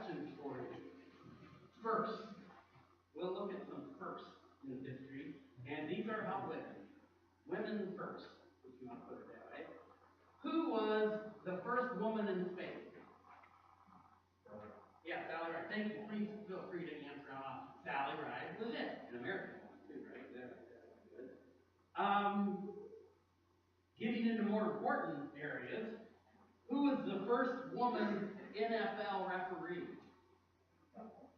questions for you. First, we'll look at some firsts in history, and these are about women. Women first, if you want to put it that way. Who was the first woman in space? Yeah, Sally Ride. Thank you. Please feel free to answer. Sally Ride was it. An American one, too, right? That's good. Getting into more important areas, who was the first woman NFL referee?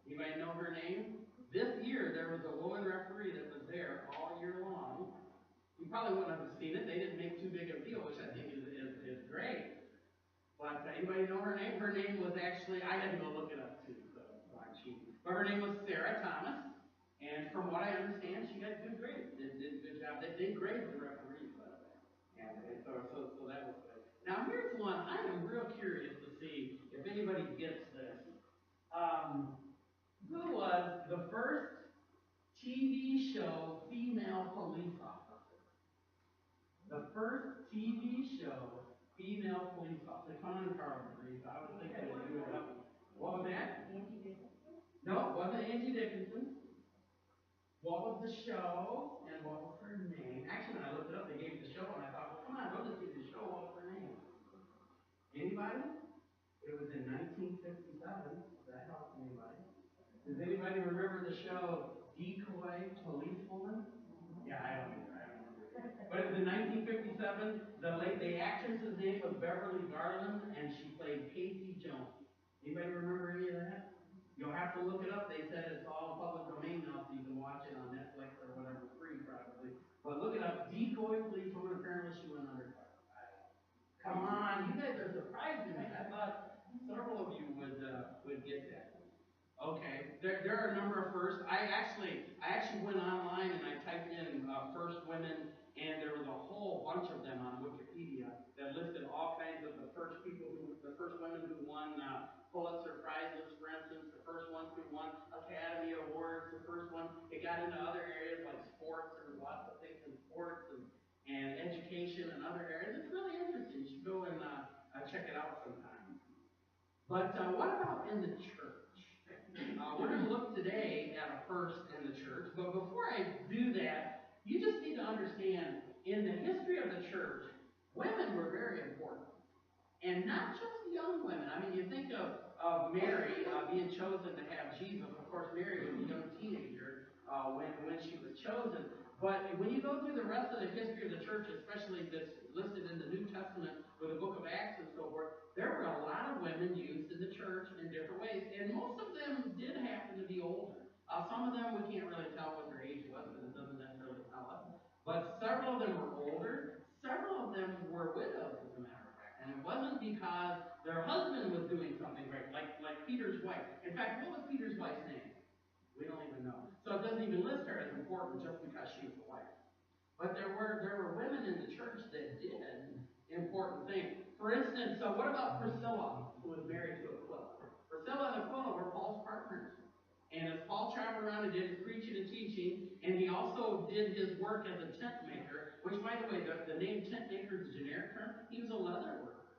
Anybody know her name? This year, there was a woman referee that was there all year long. You probably wouldn't have seen it. They didn't make too big of a deal, which I think is great. But anybody know her name? Her name was actually, I had to go look it up too, so I'm cheating. But her name was Sarah Thomas. And from what I understand, she got good grades. Did a good job. They graded the referees, by the way. And so that was good. Now here's one. I am real curious to see if anybody gets this. Who was the first TV show female police officer? The first TV show female police officer. Come on, Carl. I was thinking of you. What was that? Angie Dickinson? No, it wasn't Angie Dickinson. What was the show and what was her name? Actually, when I looked it up, they gave me the show, and I thought, well, come on, don't just give me the show. What was her name? Anybody? It was in 1957. Does that help anybody? Does anybody remember the show Decoy Policewoman? Yeah, I don't either. But it was in 1957. The actress's name was Beverly Garland, and she played Casey Jones. Anybody remember any of that? You'll have to look it up. They said it's all public domain now, so you can watch it on Netflix or whatever, free probably. But look it up. Decoy Policewoman. Apparently she went undercover. Come on, you guys are surprising me. I thought several of you would get that. Okay, there are a number of firsts. I actually went online and I typed in first women, and there was a whole bunch of them on Wikipedia that listed all kinds of the first women who won Pulitzer Prizes, for instance, the first ones who won Academy Awards, the first one. It got into other areas like sports. There was lots of things in sports and education and other areas. It's really interesting. You should go and check it out sometime. But what about in the church? We're going to look today at a first in the church, but before I do that, you just need to understand, in the history of the church, women were very important. And not just young women. I mean, you think of Mary being chosen to have Jesus. Of course, Mary was a young teenager when she was chosen. But when you go through the rest of the history of the church, especially that's listed in the New Testament with the book of Acts and so forth, there were a lot of women used in the church in different ways. And most of them did happen to be older. Some of them we can't really tell what their age was, because it doesn't necessarily tell us. But several of them were older. Several of them were widows, as a matter of fact. And it wasn't because their husband was doing something great, like Peter's wife. In fact, what was Peter's wife's name? We don't even know. So it doesn't even list her as important just because she was a wife. But there were women in the church that did important things. For instance, so what about Priscilla, who was married to Aquila? Priscilla and Aquila were Paul's partners. And as Paul traveled around and did his preaching and teaching, and he also did his work as a tent maker, which, by the way, the name tent maker is a generic term. He was a leather worker.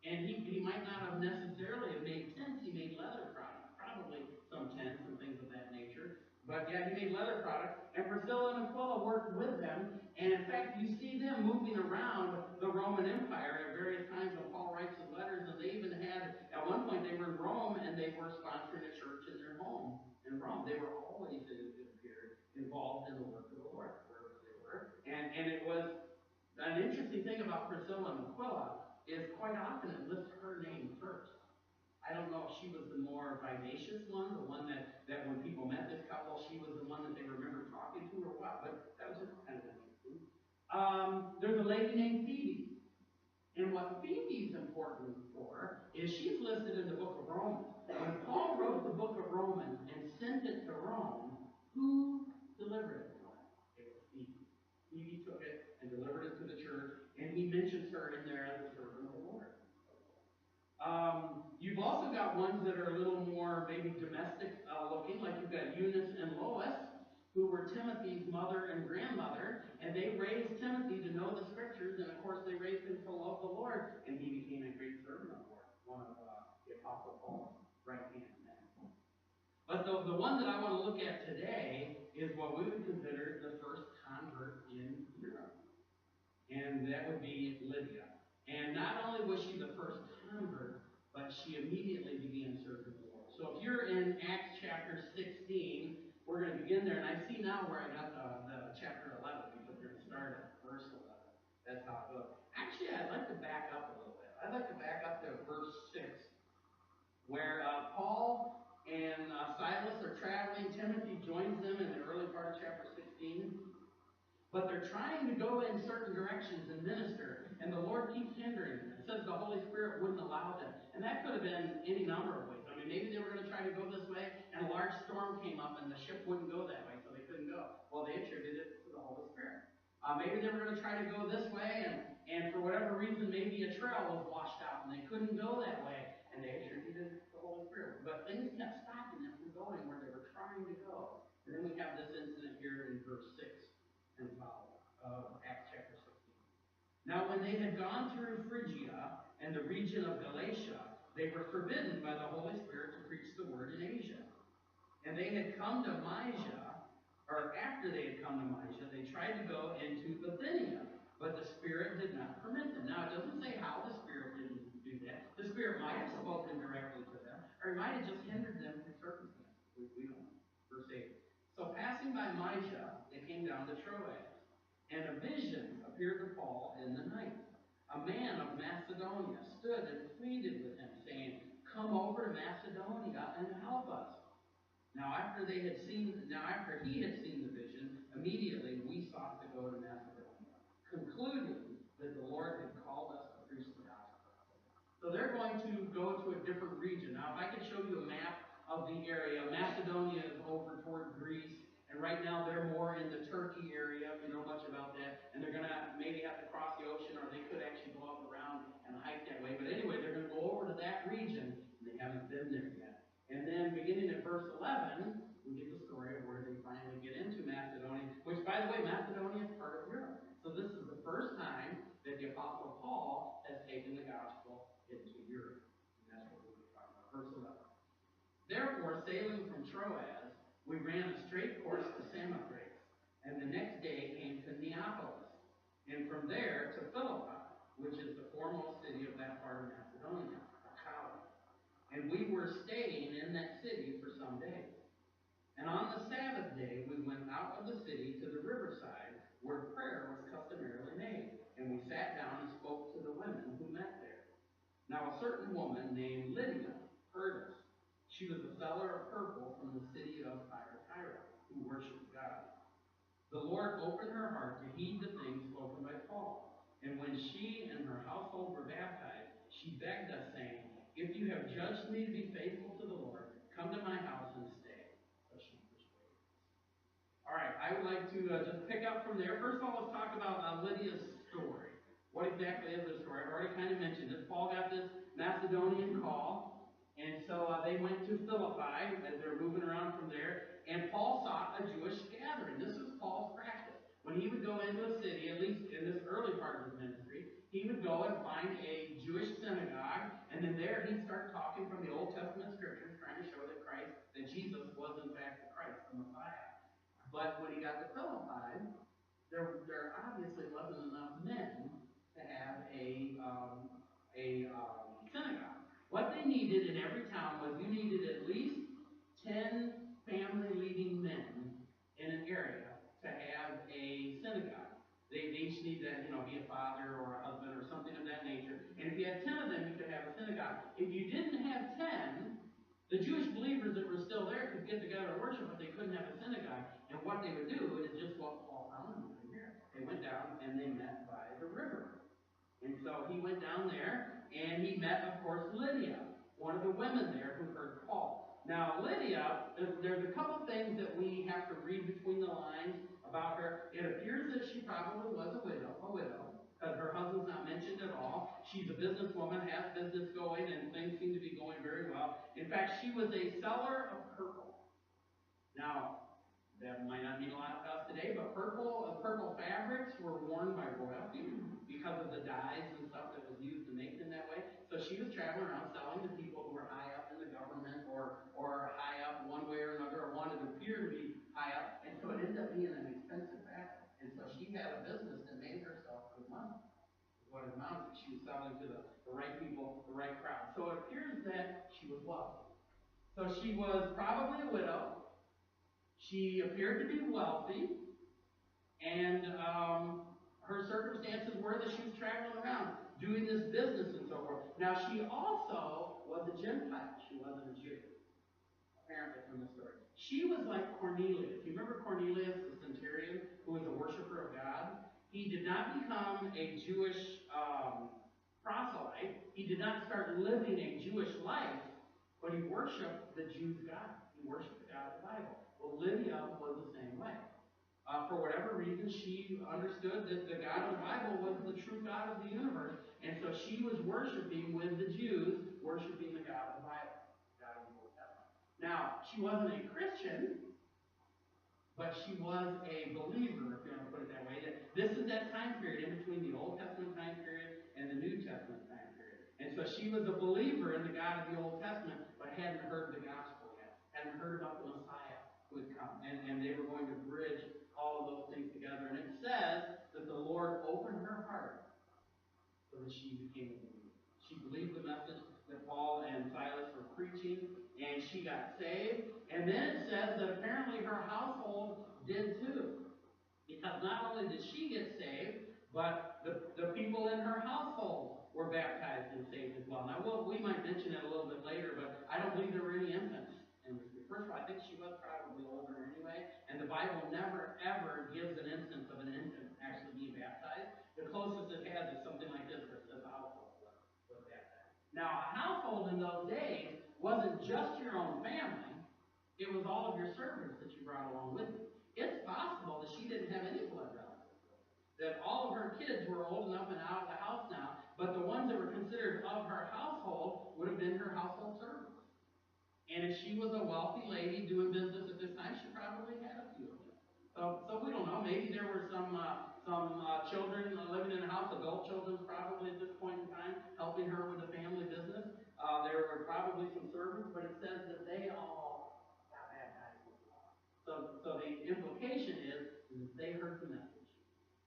And he might not have necessarily made tents. He made leather products, probably some tents and things of that nature. But yeah, he made leather products. And Priscilla and Aquila worked with them. And in fact, you see them moving around the Roman Empire at various times when Paul writes his letters. And they even had, at one point, they were in Rome and they were sponsoring a church in their home in Rome. They were always, it appeared, involved in the work of the Lord, wherever they were. And it was an interesting thing about Priscilla and Aquila is quite often it lists her name first. I don't know if she was the more vivacious one, the one that when people met this couple, she was the one that they remember talking to or what, but that was just kind of interesting. There's a lady named Phoebe. And what Phoebe's important for is she's listed in the book of Romans. When Paul wrote the book of Romans and sent it to Rome, who delivered it to him? It was Phoebe. Phoebe took it and delivered it to the church, and he mentions her in there as a servant of the Lord. You've also got ones that are a little more maybe domestic looking, like you've got Eunice and Lois, who were Timothy's mother and grandmother, and they raised Timothy to know the scriptures, and of course they raised him to love the Lord, and he became a great servant of the Lord, one of the Apostle Paul's right hand But the one that I want to look at today is what we would consider the first convert in Europe. And that would be Lydia. And not only was she the first convert, but she immediately began serving the Lord. So if you're in Acts chapter 16, we're going to begin there. And I see now where I got the chapter 11, because we're going to start at verse 11. That's how it goes. Actually, I'd like to back up a little bit. I'd like to back up to verse 6, where Paul and Silas are traveling. Timothy joins them in the early part of chapter 16. But they're trying to go in certain directions and minister, and the Lord keeps hindering them. It says the Holy Spirit wouldn't allow them. And that could have been any number of ways. I mean, maybe they were going to try to go this way, and a large storm came up, and the ship wouldn't go that way, so they couldn't go. Well, they attributed it to the Holy Spirit. Maybe they were going to try to go this way, and for whatever reason, maybe a trail was washed out, and they couldn't go that way, and they attributed it to the Holy Spirit. But things kept stopping them from going where they were trying to go. And then we have this incident here in verse 6. And follow of Acts chapter 16. Now, when they had gone through Phrygia and the region of Galatia, they were forbidden by the Holy Spirit to preach the word in Asia. And they had come to Mysia, or after they had come to Mysia, they tried to go into Bithynia, but the Spirit did not permit them. Now, it doesn't say how the Spirit didn't do that. The Spirit might have spoken directly to them, or He might have just hindered them through circumstances. We don't know. Verse 8. So passing by Mysia, they came down to Troas, and a vision appeared to Paul in the night. A man of Macedonia stood and pleaded with him, saying, "Come over to Macedonia and help us." Now after he had seen the vision, immediately we sought to go to Macedonia, concluding that the Lord had called us to preach the gospel. So they're going to go to a different region. Now, if I could show you a map of the area, Macedonia is over toward Greece, and right now they're more in the Turkey area, if you know much about that, and they're going to maybe have to cross the ocean, or they could actually go up around and hike that way. But anyway, they're going to go over to that region, and they haven't been there yet. And then beginning at verse 11, we get the story of where they finally get into Macedonia, which, by the way, Macedonia is part of Europe. So this is the first time that the Apostle Paul has taken the gospel into Europe. And that's what we'll be talking about. Verse 11. Therefore, sailing from Troas, we ran a straight course to Samothrace, and the next day came to Neapolis, and from there to Philippi, which is the foremost city of that part of Macedonia, Achaia. And we were staying in that city for some days. And on the Sabbath day, we went out of the city to the riverside, where prayer was customarily made, and we sat down and spoke to the women who met there. Now a certain woman named Lydia heard us. She was a seller of purple from the city of Thyatira, who worshipped God. The Lord opened her heart to heed the things spoken by Paul. And when she and her household were baptized, she begged us, saying, "If you have judged me to be faithful to the Lord, come to my house and stay." So she persuaded us. All right, I would like to just pick up from there. First of all, let's talk about Lydia's story. What exactly is her story? I've already kind of mentioned it. Paul got this Macedonian call. And so they went to Philippi as they're moving around from there. And Paul sought a Jewish gathering. This was Paul's practice. When he would go into a city, at least in this early part of his ministry, he would go and find a Jewish synagogue. And then there he'd start talking from the Old Testament scriptures, trying to show that Jesus was in fact the Christ, the Messiah. But when he got to Philippi, there obviously wasn't enough men to have a synagogue. What they needed in every town was you needed at least 10 family-leading men in an area to have a synagogue. They each need to, be a father or a husband or something of that nature. And if you had 10 of them, you could have a synagogue. If you didn't have 10, the Jewish believers that were still there could get together and worship, but they couldn't have a synagogue. And what they would do is just what Paul found them doing here. They went down and they met by the river. And so he went down there, and he met, of course, Lydia, one of the women there who heard Paul. Now, Lydia, there's a couple things that we have to read between the lines about her. It appears that she probably was a widow, because her husband's not mentioned at all. She's a businesswoman, has business going, and things seem to be going very well. In fact, she was a seller of purple. Now, that might not mean a lot to us today, but purple fabrics were worn by royalty because of the dyes and stuff that was used to make them that way. So she was traveling around selling to people who were high up in the government or high up one way or she had a business that made herself good money. What it amounted to. She was selling to the right people, the right crowd. So it appears that she was wealthy. So she was probably a widow. She appeared to be wealthy, and her circumstances were that she was traveling around doing this business and so forth. Now, she also was a Gentile. She wasn't a Jew, apparently, from the story. She was like Cornelius. You remember Cornelius, the centurion, who was a worshiper of God? He did not become a Jewish proselyte. He did not start living a Jewish life, but he worshipped the Jews' God. He worshipped the God of the Bible. Well, Lydia was the same way. For whatever reason, she understood that the God of the Bible was the true God of the universe, and so she was worshiping with the Jews, worshiping the God of the Bible, God of the Old Testament. Now, she wasn't a Christian, but she was a believer, if you want to put it that way. This is that time period in between the Old Testament time period and the New Testament time period. And so she was a believer in the God of the Old Testament, but hadn't heard the gospel yet, hadn't heard about the Messiah who had come. And they were going to bridge all of those things together. And it says that the Lord opened her heart so that she became a believer. She believed the message that Paul and Silas were preaching, and she got saved. And then it says that apparently her household did too. Because not only did she get saved, but the people in her household were baptized and saved as well. Now, we might mention it a little bit later, but I don't believe there were any infants in this group. First of all, I think she was probably older anyway, and the Bible never, ever gives an instance of an infant actually being baptized. The closest it has is something like this, where it says a household was baptized. Now, a household in those days wasn't just your own family. It was all of your servants that you brought along with you. It's possible that she didn't have any blood relatives. That all of her kids were old enough and out of the house now, but the ones that were considered of her household would have been her household servants. And if she was a wealthy lady doing business at this time, she probably had a few of them. So we don't know. Maybe there were some children living in the house, adult children probably at this point in time, helping her with the family business. There were probably some servants, but it says that they all got baptized. So the implication is that they heard the message.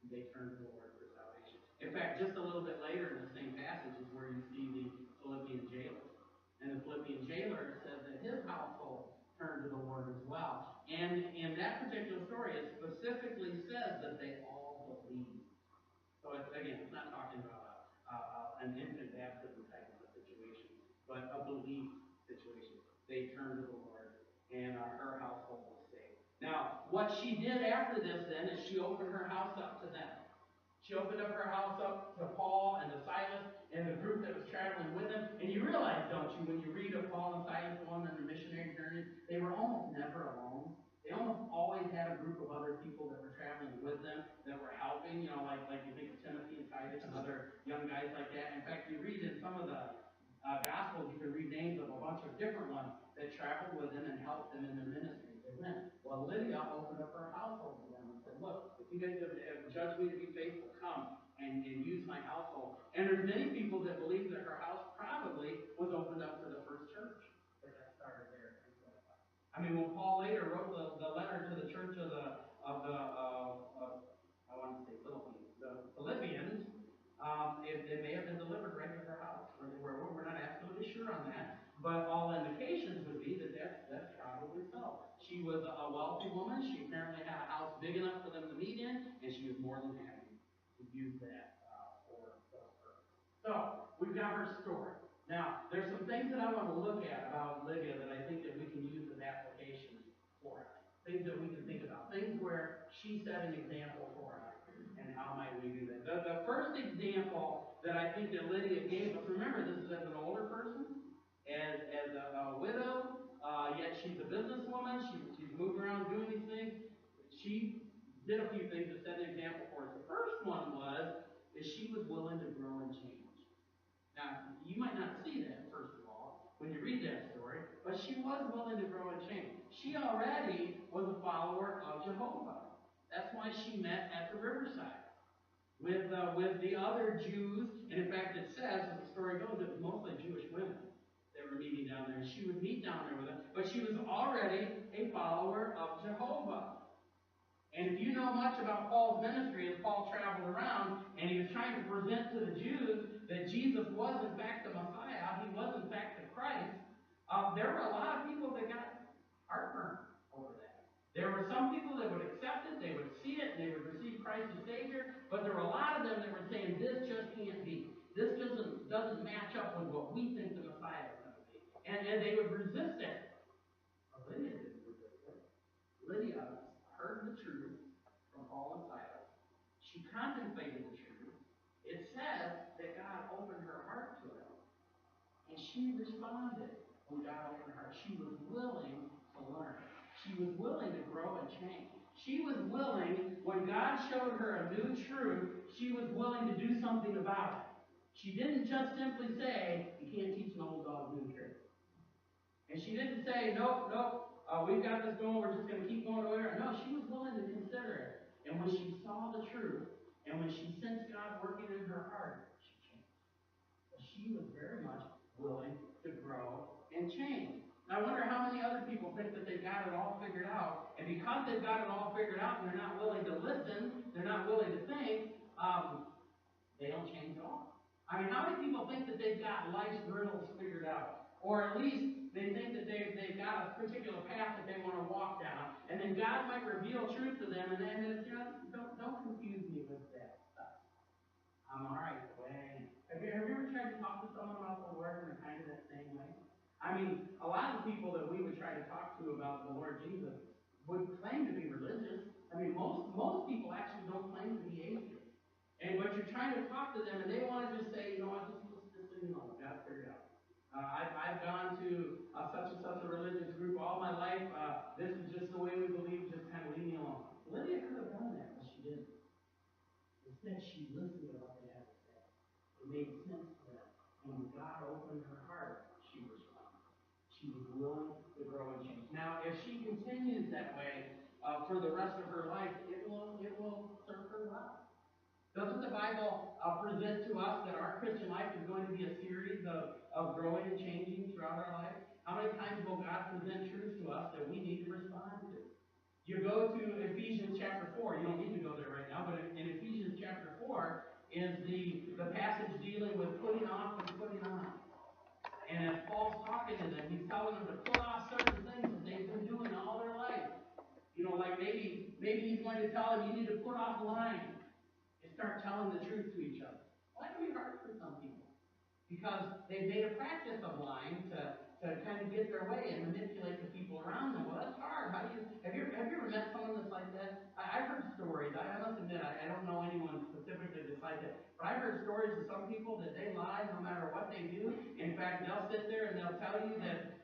They turned to the Lord for salvation. In fact, just a little bit later in the same passage is where you see the Philippian jailer. And the Philippian jailer says that his household turned to the Lord as well. And in that particular story, it specifically says that they all believed. So again, it's not talking about an infant baptism type of a situation, but a belief situation. They turned to the Lord, and her household was saved. Now, what she did after this then is she opened her house up to them. She opened up her house up to Paul and to Silas and the group that was traveling with them. And you realize, don't you, when you read of Paul and Silas going on their missionary journeys, they were almost never alone. They almost always had a group of other people that were traveling with them, that were helping, like you think of Timothy and Titus and other young guys like that. In fact, you read in some of the Gospels, you can read names of a bunch of different ones that traveled with them and helped them in their ministry. They went. Well, Lydia opened up her household to them and said, look, if you guys have judged me to be faithful, come and use my household. And there's many people that believe that her house probably was opened up to the first church that got started there. I mean, when Paul later wrote the letter to the church of I want to say Philippines, the Philippians, it may have been delivered right to her house. We're not absolutely sure on that, but all indications would be that that's probably so. She was a wealthy woman. She apparently had a house big enough for them to meet in, and she was more than happy to use that for those purposes. So we've got her story. Now, there's some things that I want to look at about Lydia that I think that we can use as applications for us. Things that we can think about. Things where she set an example for us. And how might we do that? The first example that I think that Lydia gave us, remember, this is as an older person, as a widow, yet she's a businesswoman. She's moving around doing these things. She did a few things to set an example for us. The first one is she was willing to grow and change. Now, you might not see that, first of all, when you read that story, but she was willing to grow and change. She already was a follower of Jehovah. That's why she met at the riverside with the other Jews. And in fact, it says, as the story goes, it was mostly Jewish women that were meeting down there. And she would meet down there with them. But she was already a follower of Jehovah. And if you know much about Paul's ministry, as Paul traveled around and he was trying to present to the Jews that Jesus was in fact the Messiah, he was in fact the Christ, there were a lot of people that got heartburn over that. There were some people that would accept it, they would see it, and they would receive Christ as Savior, but there were a lot of them that were saying, this just can't be. This doesn't match up with what we think the Messiah is going to be. And they would resist it. Lydia didn't resist it. Lydia heard the truth from Paul and Silas. She contemplated the truth. It says that God opened her heart to it. And she responded when God opened her heart. She was willing to learn. She was willing to grow and change. She was willing, when God showed her a new truth, she was willing to do something about it. She didn't just simply say, you can't teach an old dog new tricks. And she didn't say, nope, we've got this going, we're just going to keep going over. No, she was willing to consider it. And when she saw the truth, and when she sensed God working in her heart, she changed. She was very much willing to grow and change. Now, I wonder how many other people think that they've got it all figured out, and because they've got it all figured out and they're not willing to listen, they're not willing to think, they don't change at all. I mean, how many people think that they've got life's riddles figured out? Or at least they think that they've got a particular path that they want to walk down, and then God might reveal truth to them, and then it's, don't confuse me with that stuff. I'm all right the way I am. Have you ever tried to talk to someone about the Lord in a kind of that same way? I mean, a lot of people that we would try to talk to about the Lord Jesus would claim to be religious. I mean, most people actually don't claim to be atheists. But you're trying to talk to them, and they want to just say, just so you know, God figured it out. I've gone to such and such a religious group all my life. This is just the way we believe. Just kind of leave me alone. Lydia could have done that, but she didn't. Instead, she listened to what they had to say. It made sense to them. And when God opened her heart, she responded. She was willing to grow and change. Now, if she continues that way for the rest of her life, it will serve her well. Doesn't the Bible present to us that our Christian life is going to be a series of growing and changing throughout our life? How many times will God present truths to us that we need to respond to? You go to Ephesians chapter 4. You don't need to go there right now, but in Ephesians chapter 4 is the passage dealing with putting off and putting on. And as Paul's talking to them, he's telling them to put off certain things that they've been doing all their life. Like maybe he's going to tell them you need to put off lying. Start telling the truth to each other. Well, that can be hard for some people because they've made a practice of lying to kind of get their way and manipulate the people around them. Well, that's hard. Have you ever met someone that's like that? I've heard stories. I must admit, I don't know anyone specifically that's like that, but I've heard stories of some people that they lie no matter what they do. In fact, they'll sit there and they'll tell you that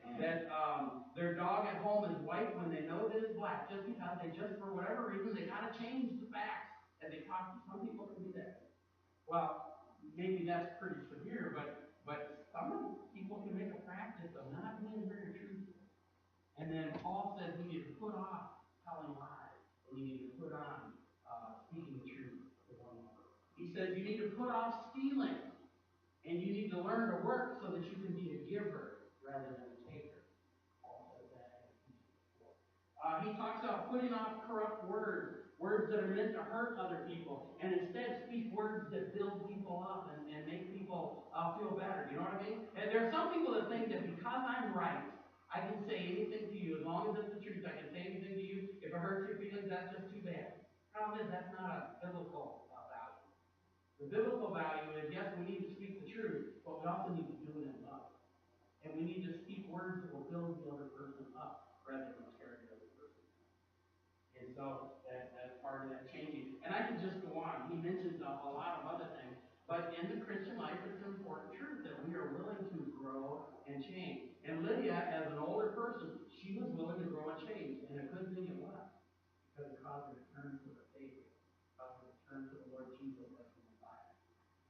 their dog at home is white when they know that it's black, just because for whatever reason, they got to change the facts. As they talk to some people can do that. Well, maybe that's pretty severe, but some people can make a practice of not being very truthful. And then Paul says we need to put off telling lies. We need to put on speaking the truth to one another. He says you need to put off stealing, and you need to learn to work so that you can be a giver rather than a taker. Paul says that. He talks about putting off corrupt words that are meant to hurt other people, and instead speak words that build people up and make people feel better. You know what I mean? And there are some people that think that because I'm right, I can say anything to you as long as it's the truth. I can say anything to you. If it hurts your feelings, that's just too bad. The problem is that's not a biblical value. The biblical value is, yes, we need to speak the truth, but we also need to do it in love. And we need to speak words that will build the other person up rather than tear the other person down. And so that's part of that changing. And I could just go on. He mentions a lot of other things. But in the Christian life, it's an important truth that we are willing to grow and change. And Lydia, as an older person, she was willing to grow and change. And a good thing it was. Because it caused her to turn to the Savior. It caused her to turn to the Lord Jesus as the Messiah.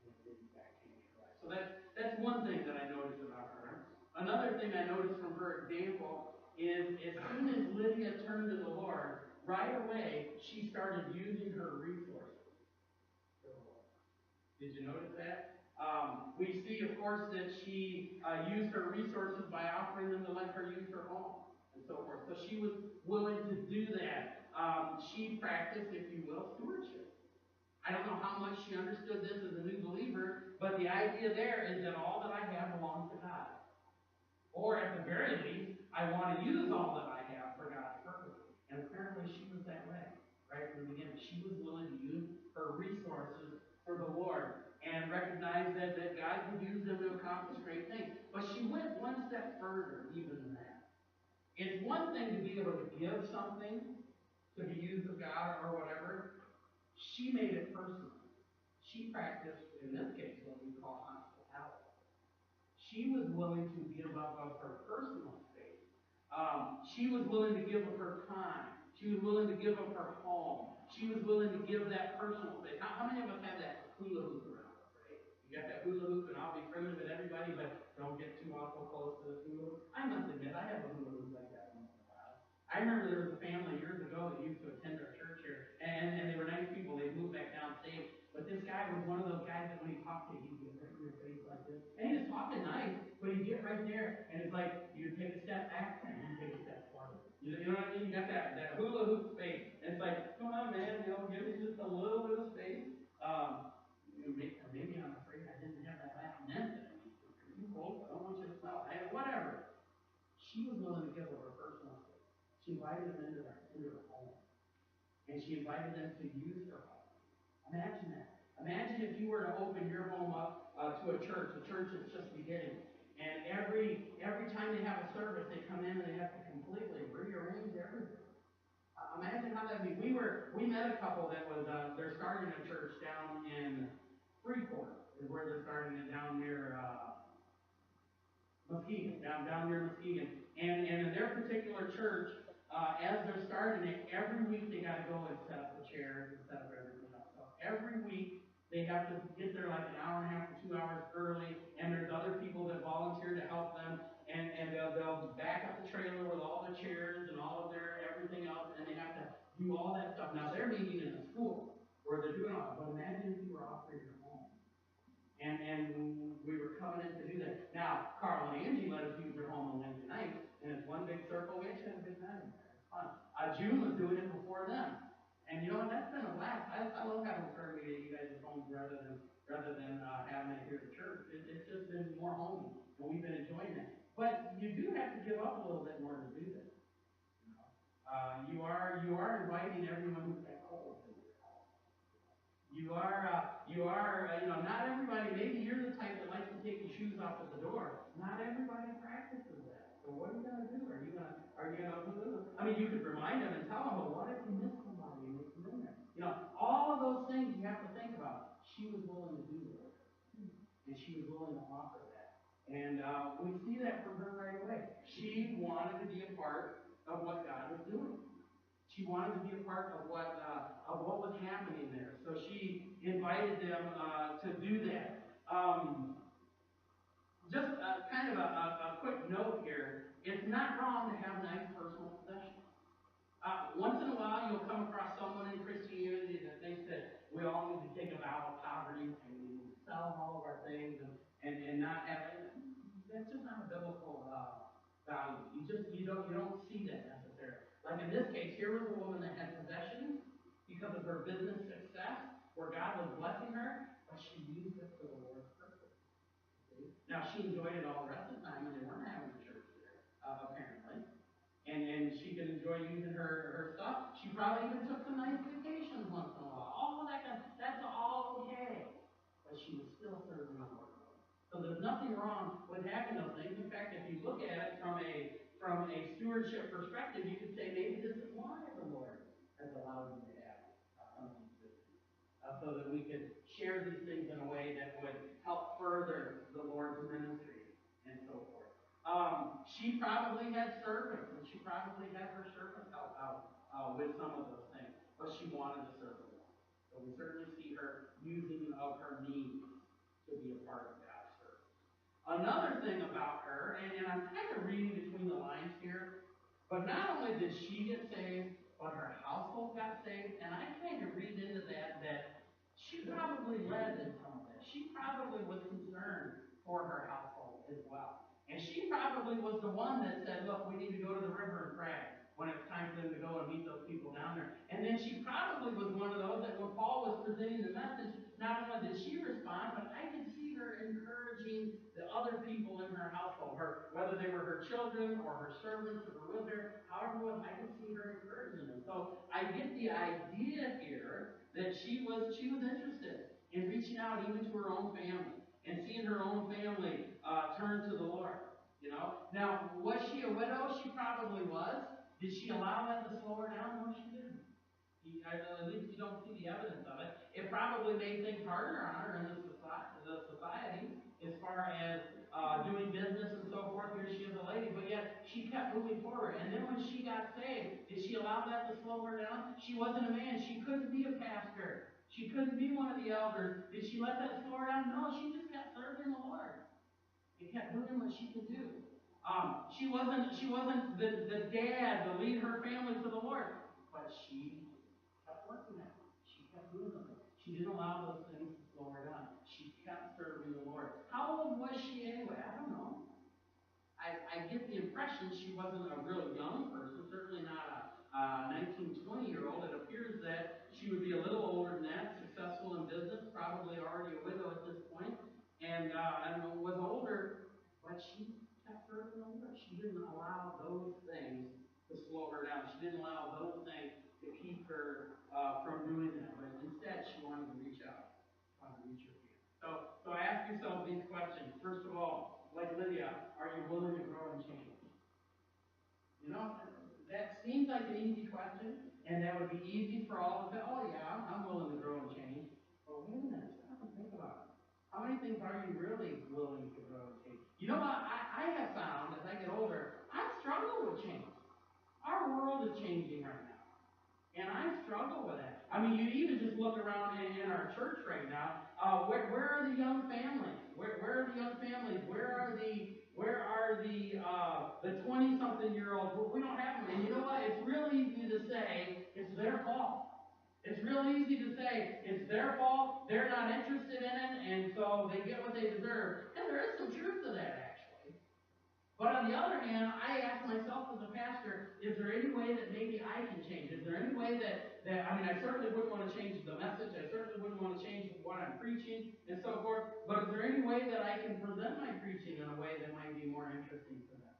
And it did in fact change her life. So that's one thing that I noticed about her. Another thing I noticed from her example is as soon as Lydia turned to the Lord, right away she started using her resources. Did you notice that? We see, of course, that she used her resources by offering them to let her use her home and so forth. So she was willing to do that. she practiced, if you will, stewardship. I don't know how much she understood this as a new believer, but the idea there is that all that I have belongs to God. Or at the very least, I want to use all that I have for God's purpose. And apparently she was that way, right from the beginning. She was willing to use her resources for the Lord and recognize that God could use them to accomplish great things. But she went one step further even than that. It's one thing to be able to give something to be used of God or whatever. She made it personal. She practiced, in this case, what we call hospitality. She was willing to give up of her personal space. She was willing to give of her time. She was willing to give of her home. She was willing to give that personal space. How many of us have that hula hoop around us, right? You got that hula hoop, and I'll be primitive with everybody, but don't get too awful close to the hula hoop. I must admit, I have a hula hoop like that once in a while. I remember there was a family years ago that used to attend our church here, and they were nice people. They moved back downstate. But this guy was one of those guys that when he talked to you, he'd get right in your face like this. And he was talking nice, but he'd get right there, and it's like, you take a step back, and you take a step forward. You know what I mean? You got that hula hoop space. And it's like, come on, man, give me just a little bit of space. Maybe I'm afraid I didn't have that last mint that I need to. Too cold, I don't want you to smell. Whatever. She was willing to give her personal space. She invited them into her home. And she invited them to use her home. Imagine that. Imagine if you were to open your home up to a church that's just beginning. And every time they have a service, they come in and they have to completely rearrange everything. Imagine how that would be. We met a couple that was they're starting a church down in Freeport, is where they're starting it down near Muskegon, down near Muskegon. And in their particular church, as they're starting it, every week they got to go and set up the chairs and set up everything else. So every week they have to get there like an hour and a half to 2 hours early, and there's other people that volunteer to help them, and they'll back up the trailer with all the chairs and all of their everything else, and they have to do all that stuff. Now they're meeting in a school where they're doing all that, but imagine if you were offering your home. And we were coming in to do that. Now, Carl and Angie let us use their home on Wednesday night, and it's one big circle. We actually had a big night in there. It's fun. June was doing it before them. And you know what? That's been a blast. I love having a prayer meeting at you guys' homes rather than having it here at church. It's just been more homey, and we've been enjoying that. But you do have to give up a little bit in order to do that. You are inviting everyone who's got cold. Not everybody, maybe you're the type that likes to take your shoes off at the door. Not everybody practices that. So what are you going to do? You could remind them and tell them, well, what if you miss somebody and they come in there? All of those things you have to think about. She was willing to do that. And she was willing to offer that. And we see that from her right away. She wanted to be a part of what God was doing. She wanted to be a part of what was happening there. So she invited them to do that. Just kind of a quick note here. It's not wrong to have nice personal possessions. Once in a while, you'll come across someone in Christianity that thinks that we all need to take a vow of poverty and we need to sell all of our things and not have it. That's just not a biblical value. You don't see that necessarily. Like in this case, here was a woman that had possessions because of her business success, where God was blessing her, but she used it for the Lord's purpose. See? Now she enjoyed it all the rest of the time when they weren't having a church there, apparently. And she could enjoy using her stuff. She probably even took some nice vacations once in a while. All of that that's all okay. But she was still serving the Lord. So there's nothing wrong with having those things. In fact, if you look at it from a stewardship perspective, you could say maybe this is why the Lord has allowed you to have some of these things. So that we could share these things in a way that would help further the Lord's ministry and so forth. She probably had servants, and she probably had her servants help out with some of those things, but she wanted to serve the Lord. So we certainly see her using of her means to be a part of God's service. Another thing about her, and I'm kind of reading between the lines here, but not only did she get saved, but her household got saved, and I kind of read into that she probably led in some of that. She probably was concerned for her household as well. And she probably was the one that said, look, we need to go to the river and pray when it's time for them to go and meet those people down there. she probably was one of those that when Paul was presenting the message, not only did she respond, but I could see her encouraging the other people in her household, whether they were her children or her servants or with her, however it was, I could see her encouraging them. So I get the idea here that she was interested in reaching out even to her own family and seeing her own family turn to the Lord. You know. Now, was she a widow? She probably was. Did she allow that to slow her down? No, she didn't. At least you don't see the evidence of it. It probably made things harder on her in the society as far as doing business and so forth. Here she is a lady, but yet she kept moving forward. And then when she got saved, did she allow that to slow her down? She wasn't a man. She couldn't be a pastor. She couldn't be one of the elders. Did she let that slow her down? No, she just kept serving the Lord. She kept doing what she could do. She wasn't the dad to lead her family to the Lord, but she kept working at it. She kept doing them. She didn't allow those things to slow her down. She kept serving the Lord. How old was she anyway? I don't know. I get the impression she wasn't a real young person, certainly not a 19, 20-year-old. It appears that she would be a little older than that, successful in business, probably already a widow at this point, and I don't know, was older, but she kept serving the Lord. She didn't allow those things to slow her down. She didn't allow those things to keep her from doing that, but instead she wanted to reach out, reach her feet. So ask yourself these questions. First of all, like Lydia, are you willing to grow and change? You know, that seems like an easy question, and that would be easy for all to say, oh yeah, I'm willing to grow and change. But wait a minute, stop and think about it. How many things are you really willing to grow and change? You know what, I have found as I get older, I struggle with change. Our world is changing right now. And I struggle with that. I mean, you even just look around in our church right now. Where are the young families? Where are the young families? Where are the 20-something-year-olds? We don't have them. And you know what? It's real easy to say it's their fault. It's real easy to say it's their fault. They're not interested in it, and so they get what they deserve. And there is some truth to that, actually. But on the other hand, I ask myself as a pastor, is there any way that maybe I can change? Is there any way that I mean, I certainly wouldn't want to change the message. I certainly wouldn't want to change what I'm preaching and so forth. But is there any way that I can present my preaching in a way that might be more interesting for them?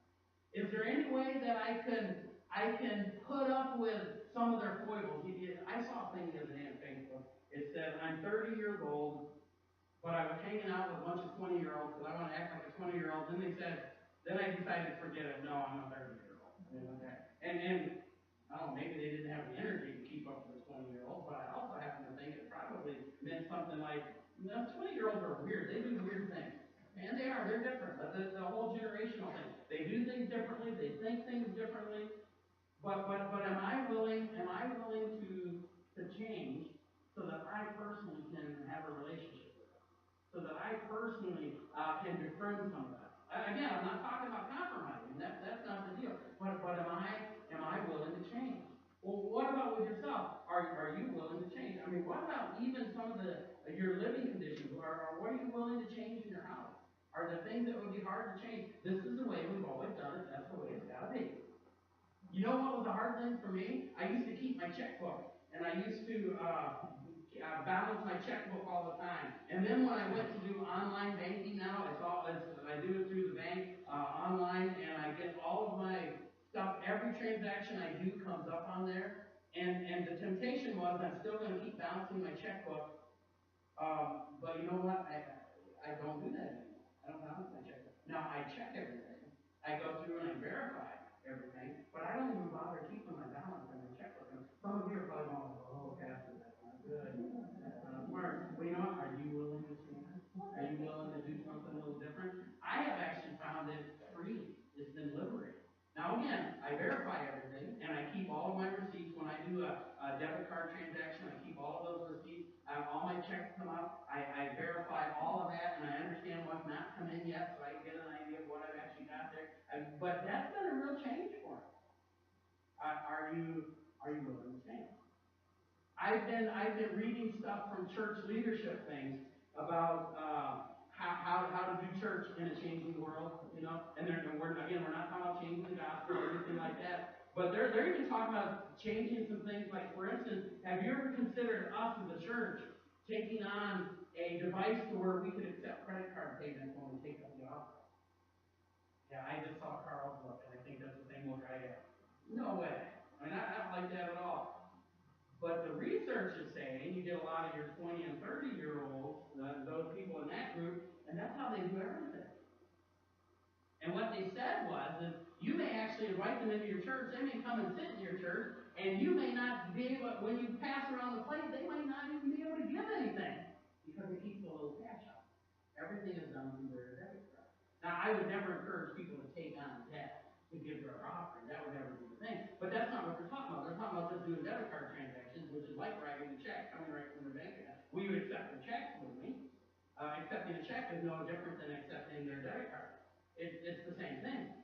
Is there any way that I can put up with some of their foibles? I saw a thing the other day on Facebook. It said, I'm 30 years old, but I was hanging out with a bunch of 20-year-olds because I want to act like a 20-year-old. Then I decided to forget it. No, I'm a 30-year-old. And I don't know, maybe they didn't have the energy to keep up with the 20-year-old, but I also happen to think it probably meant something like, 20-year-olds are weird. They do weird things. And they're different. But the whole generational thing. They do things differently, they think things differently. But am I willing to change so that I personally can have a relationship with them? So that I personally can befriend some of them. Again, I'm not talking about compromising. That's not the deal. But am I willing to change? Well, what about with yourself? Are you willing to change? I mean, what about even some of your living conditions? Or what are you willing to change in your house? Are there things that would be hard to change? This is the way we've always done it. That's the way it's got to be. You know what was a hard thing for me? I used to keep my checkbook, and I used to balance my checkbook all the time. And then when I went to do online banking now, I do it through the bank online, and I get all of my stuff. Every transaction I do comes up on there. And the temptation was I'm still going to keep balancing my checkbook. But you know what? I don't do that anymore. I don't balance my checkbook. Now I check everything. I go through and I verify everything, but I don't even bother keeping my balance in my checkbook. And some of you are probably going, oh, Pastor, that's not good. That's not smart. Well, you know what? Are you willing to change? Are you willing to do something a little different? I have actually found it free. It's been liberating. Now again, I verify everything, and I keep all of my receipts. When I do a debit card transaction, I keep all of those receipts. All my checks come up. I verify all of that, and I understand what's not come in yet, so I can get an idea of what I've actually got there. But that's been a real change for me. Are you willing to change? I've been reading stuff from church leadership things about how to do church in a changing world, you know. And we're not talking about changing the gospel or anything like that. But they're even talking about changing some things. Like, for instance, have you ever considered us as a church taking on a device to where we could accept credit card payments when we take up the offering? Yeah, I just saw Carl's look, and I think that's the same look I have. No way. I mean, I don't like that at all. But the research is saying you get a lot of your 20 and 30-year-olds, those people in that group, and that's how they do everything. And what they said was that you may actually invite them into your church, they may come and sit in your church, and you may not be able, when you pass around the plate, they might not even be able to give anything because they keep a little cash out. Everything is done through their debit card. Now, I would never encourage people to take on debt to give their offering. That would never be the thing. But that's not what they're talking about. They're talking about just doing debit card transactions, which is like writing a check coming right from their bank account. We would accept a check, wouldn't we? Accepting a check is no different than accepting their debit card. It's the same thing.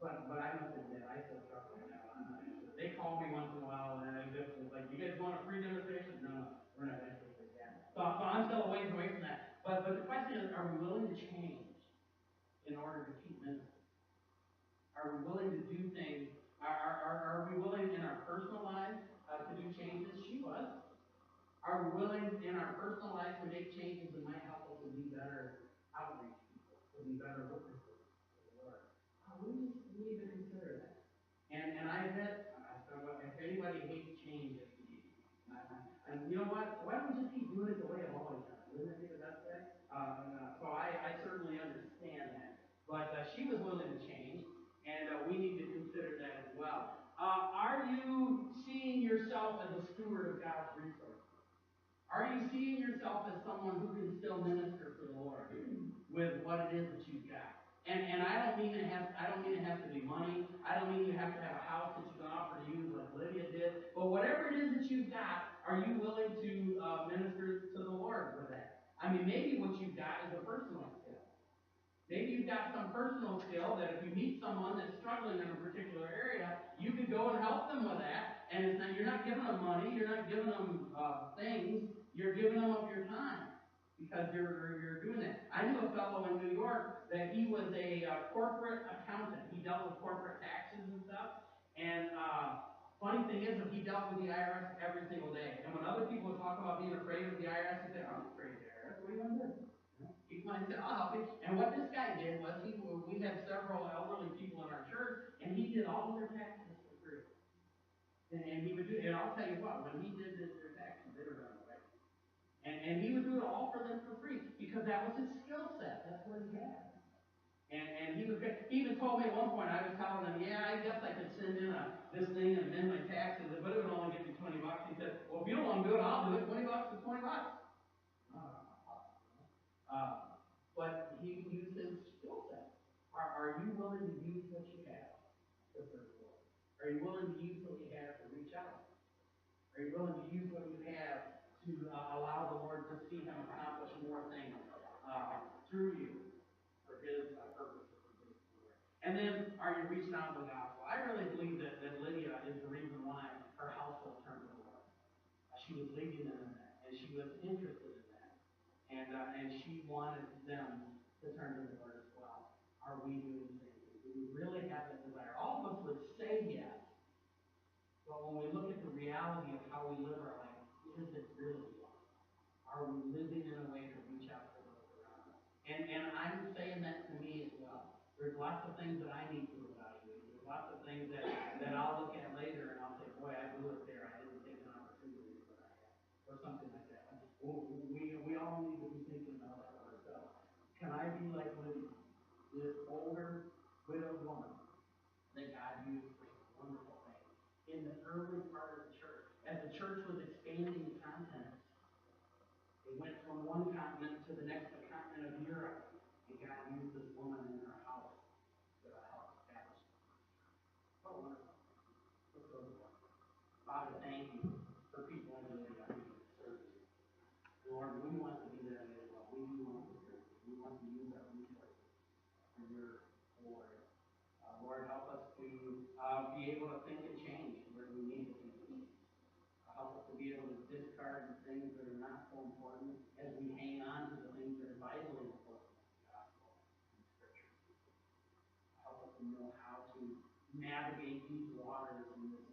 But I'm not doing that. I still struggle with that. I'm not interested. They call me once in a while, and I just like, you guys want a free demonstration? No, we're not interested in that. So I'm still a ways away from that. But the question is, are we willing to change in order to keep ministry? Are we willing to do things? Are we willing in our personal lives to do changes? She was. Are we willing in our personal lives to make changes that might help us to be better outreach people, to be better witnesses to the Lord? We need to consider that. And I bet, if anybody hates change, it's me. And you know what? Why don't we just keep doing it the way I've always done it? Wouldn't that be the best way? So I certainly understand that. But she was willing to change, and we need to consider that as well. Are you seeing yourself as a steward of God's resources? Are you seeing yourself as someone who can still minister for the Lord with what it is that you've got? And I don't mean it has to be money. I don't mean you have to have a house that you can offer to use like Lydia did. But whatever it is that you've got, are you willing to minister to the Lord with that? I mean, maybe what you've got is a personal skill. Maybe you've got some personal skill that if you meet someone that's struggling in a particular area, you could go and help them with that. And it's not, you're not giving them money, you're not giving them things, you're giving them of your time because you're doing that. I knew a fellow in New York that he was a corporate accountant. He dealt with corporate taxes and stuff. And funny thing is, he dealt with the IRS every single day. And when other people talk about being afraid of the IRS, he said, I'm afraid of the IRS. What are you going to do? He said, I'll help you. And what this guy did was, we had several elderly people in our church, and he did all of their taxes for free. And he would do, and I'll tell you what, when he did their taxes, they were done away. And he would do it all for them for free, because that was his skill set. That's what he had. And he even told me at one point, I was telling him, yeah, I guess I could send in this thing and amend my taxes, but it would only get me $20. He said, well, if you don't want to do it, I'll do it. $20 is $20. But he used his skill set. Are you willing to use what you have to serve the Lord? Are you willing to use what you have to reach out? Are you willing to use what you have to allow the Lord to see Him accomplish more things through you for His purposes? And then, are you reaching out with the gospel? I really believe that Lydia is the reason why her household turned to the Lord. She was leading them in that, and she was interested in that. And she wanted them to turn to the Lord as well. Are we doing the same thing? Do we really have that desire? All of us would say yes, but when we look at the reality of how we live our life, is it really love? Are we living in a way to reach out to those around us? And I'm saying that to me as well. There's lots of things that I need to evaluate. There's lots of things that I'll look at later and I'll say, boy, I blew it there. I didn't take an opportunity that I had. Or something like that. We all need to be thinking about that ourselves. Can I be like Lydia, this older widowed woman that God used for some wonderful things in the early part of the church? As the church was expanding the continent, it went from one continent to the next, the continent of Europe, and God used this woman in her house to help establish it. Oh, wonderful. Let's go to the Lord. Father, thank you for people in Lydia who serve you. Lord, we want to be that as well. We do want to serve you. We want to use our resources for your glory. Lord, help us to be able to think and change where we need to think. Help us to be able to discard the things that are not so important as we hang on to the things that are vitally important in the gospel and Scripture. Help us to know how to navigate these waters in this